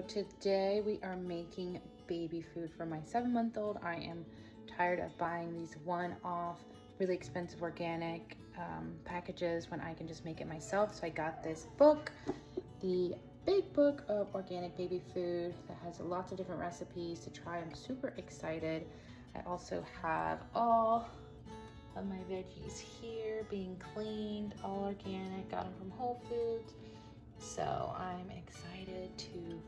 So today we are making baby food for my 7-month-old. I am tired of buying these one-off, really expensive organic packages when I can just make it myself. So I got this book, the Big Book of Organic Baby Food, that has lots of different recipes to try. I'm super excited. I also have all of my veggies here being cleaned, all organic, got them from Whole Foods. So I'm excited to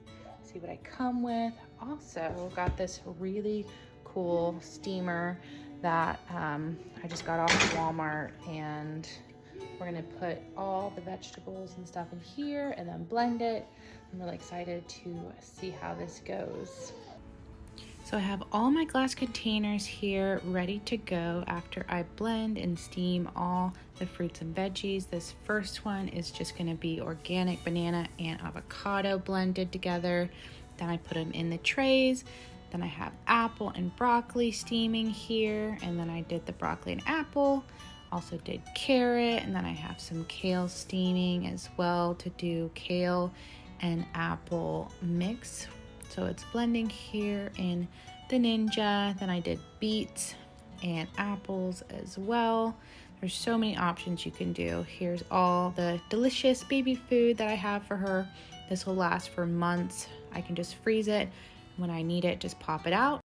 see what I come with. Also got this really cool steamer that I just got off of Walmart, and we're gonna put all the vegetables and stuff in here and then blend it. I'm really excited to see how this goes. So I have all my glass containers here ready to go after I blend and steam all the fruits and veggies. This first one is just going to be organic banana and avocado blended together. Then I put them in the trays. Then I have apple and broccoli steaming here. And then I did the broccoli and apple. Also did carrot. And then I have some kale steaming as well to do kale and apple mix. So it's blending here in the Ninja. Then I did beets and apples as well. There's so many options you can do. Here's all the delicious baby food that I have for her. This will last for months. I can just freeze it. When I need it, just pop it out.